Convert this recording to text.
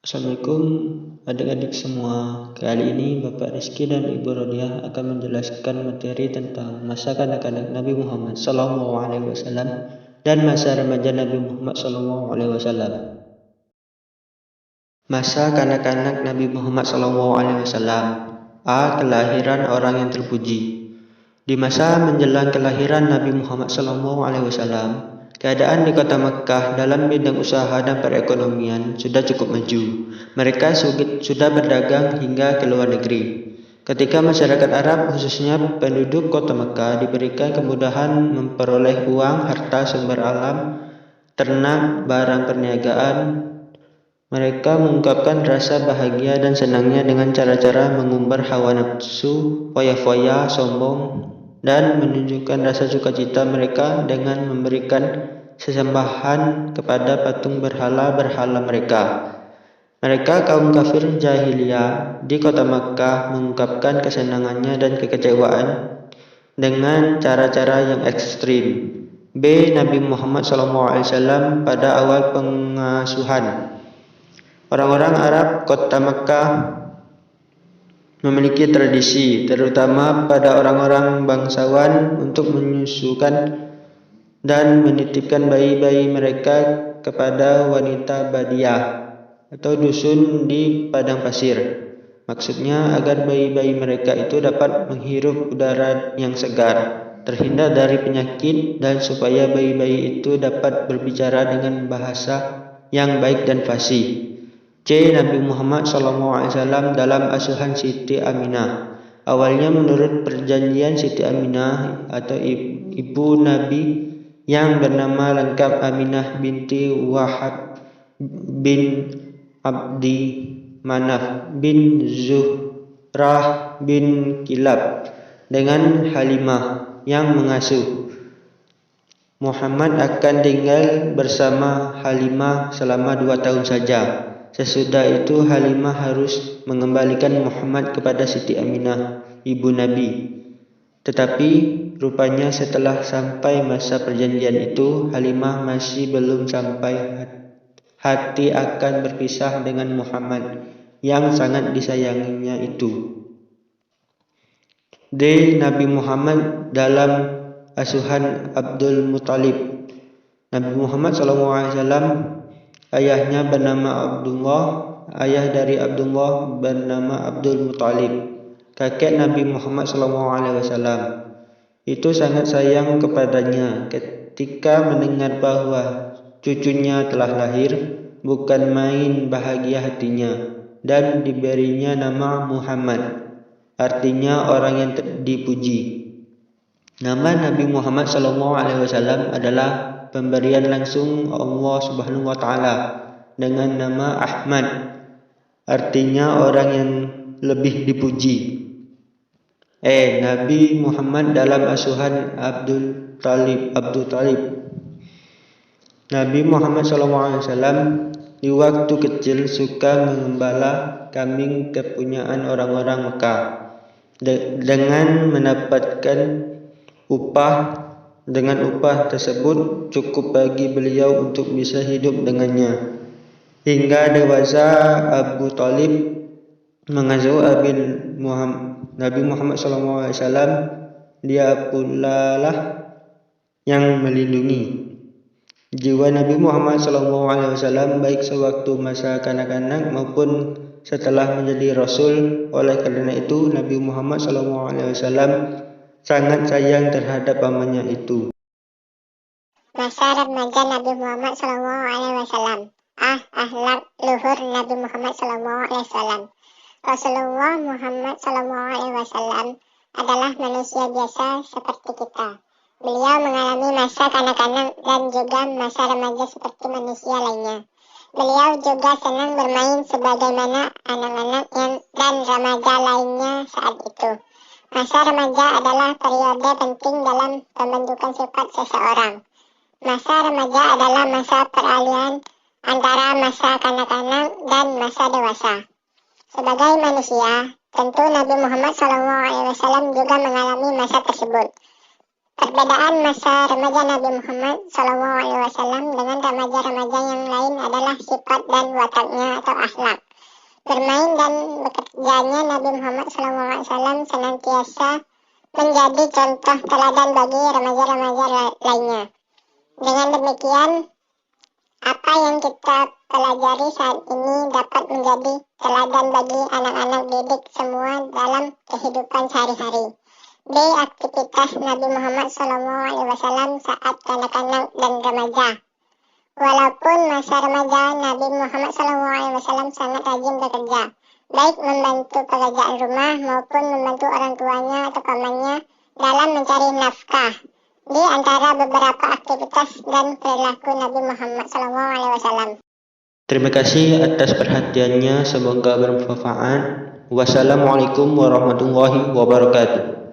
Assalamualaikum adik-adik semua. Kali ini Bapak Rizky dan Ibu Rodiah akan menjelaskan materi tentang masa kanak-kanak Nabi Muhammad SAW dan masa remaja Nabi Muhammad SAW. Masa kanak-kanak Nabi Muhammad SAW. A. Kelahiran orang yang terpuji. Di masa menjelang kelahiran Nabi Muhammad SAW, keadaan di kota Mekkah dalam bidang usaha dan perekonomian sudah cukup maju. Mereka sudah berdagang hingga ke luar negeri. Ketika masyarakat Arab, khususnya penduduk kota Mekkah, diberikan kemudahan memperoleh uang, harta, sumber alam, ternak, barang perniagaan, mereka mengungkapkan rasa bahagia dan senangnya dengan cara-cara mengumbar hawa nafsu, foya-foya, sombong, dan menunjukkan rasa sukacita mereka dengan memberikan sesembahan kepada patung berhala-berhala mereka. Mereka kaum kafir jahiliyah di kota Makkah mengungkapkan kesenangannya dan kekecewaan dengan cara-cara yang ekstrim. B. Nabi Muhammad SAW pada awal pengasuhan. Orang-orang Arab kota Makkah memiliki tradisi, terutama pada orang-orang bangsawan, untuk menyusukan dan menitipkan bayi-bayi mereka kepada wanita badiah atau dusun di padang pasir. Maksudnya agar bayi-bayi mereka itu dapat menghirup udara yang segar, terhindar dari penyakit, dan supaya bayi-bayi itu dapat berbicara dengan bahasa yang baik dan fasih. C. Nabi Muhammad SAW dalam asuhan Siti Aminah. Awalnya menurut perjanjian Siti Aminah atau ibu Nabi yang bernama lengkap Aminah binti Wahab bin Abdi Manaf bin Zuhrah bin Kilab dengan Halimah yang mengasuh. Muhammad akan tinggal bersama Halimah selama 2 tahun saja. Sesudah itu Halimah harus mengembalikan Muhammad kepada Siti Aminah, ibu Nabi. Tetapi rupanya setelah sampai masa perjanjian itu, Halimah masih belum sampai hati akan berpisah dengan Muhammad yang sangat disayanginya itu. D. Nabi Muhammad dalam asuhan Abdul Muthalib. Nabi Muhammad SAW ayahnya bernama Abdullah, ayah dari Abdullah bernama Abdul Muthalib, kakek Nabi Muhammad SAW. Itu sangat sayang kepadanya. Ketika mendengar bahwa cucunya telah lahir, bukan main bahagia hatinya, dan diberinya nama Muhammad, artinya orang yang dipuji. Nama Nabi Muhammad SAW adalah pemberian langsung Allah Subhanahu wa Ta'ala dengan nama Ahmad, artinya orang yang lebih dipuji. Nabi Muhammad dalam asuhan Abdul Talib. Nabi Muhammad SAW di waktu kecil suka mengembala kambing kepunyaan orang-orang Mekah. Dengan upah tersebut cukup bagi beliau untuk bisa hidup dengannya. Hingga dewasa, Abu Talib mengasuh Nabi Muhammad SAW. Dia pula lah yang melindungi jiwa Nabi Muhammad SAW baik sewaktu masa kanak-kanak maupun setelah menjadi Rasul. Oleh karena itu, Nabi Muhammad SAW sangat sayang terhadap pamannya itu. Masa remaja Nabi Muhammad SAW. Akhlak luhur Nabi Muhammad SAW. Rasulullah Muhammad SAW adalah manusia biasa seperti kita. Beliau mengalami masa kanak-kanak dan juga masa remaja seperti manusia lainnya. Beliau juga senang bermain sebagaimana anak-anak dan remaja lainnya saat itu. Masa remaja adalah periode penting dalam pembentukan sifat seseorang. Masa remaja adalah masa peralihan antara masa kanak-kanak dan masa dewasa. Sebagai manusia, tentu Nabi Muhammad SAW juga mengalami masa tersebut. Perbedaan masa remaja Nabi Muhammad SAW dengan remaja-remaja yang lain adalah sifat dan wataknya atau akhlak. Bermain dan bekerjanya Nabi Muhammad SAW senantiasa menjadi contoh teladan bagi remaja-remaja lainnya. Dengan demikian, apa yang kita pelajari saat ini dapat menjadi teladan bagi anak-anak didik semua dalam kehidupan sehari-hari. B. Aktivitas Nabi Muhammad SAW saat kanak-kanak dan remaja. Walaupun masa remaja, Nabi Muhammad SAW sangat rajin bekerja, baik membantu pekerjaan rumah maupun membantu orang tuanya atau pamannya dalam mencari nafkah. Di antara beberapa aktivitas dan perilaku Nabi Muhammad SAW. Terima kasih atas perhatiannya, semoga bermanfaat. Wassalamualaikum warahmatullahi wabarakatuh.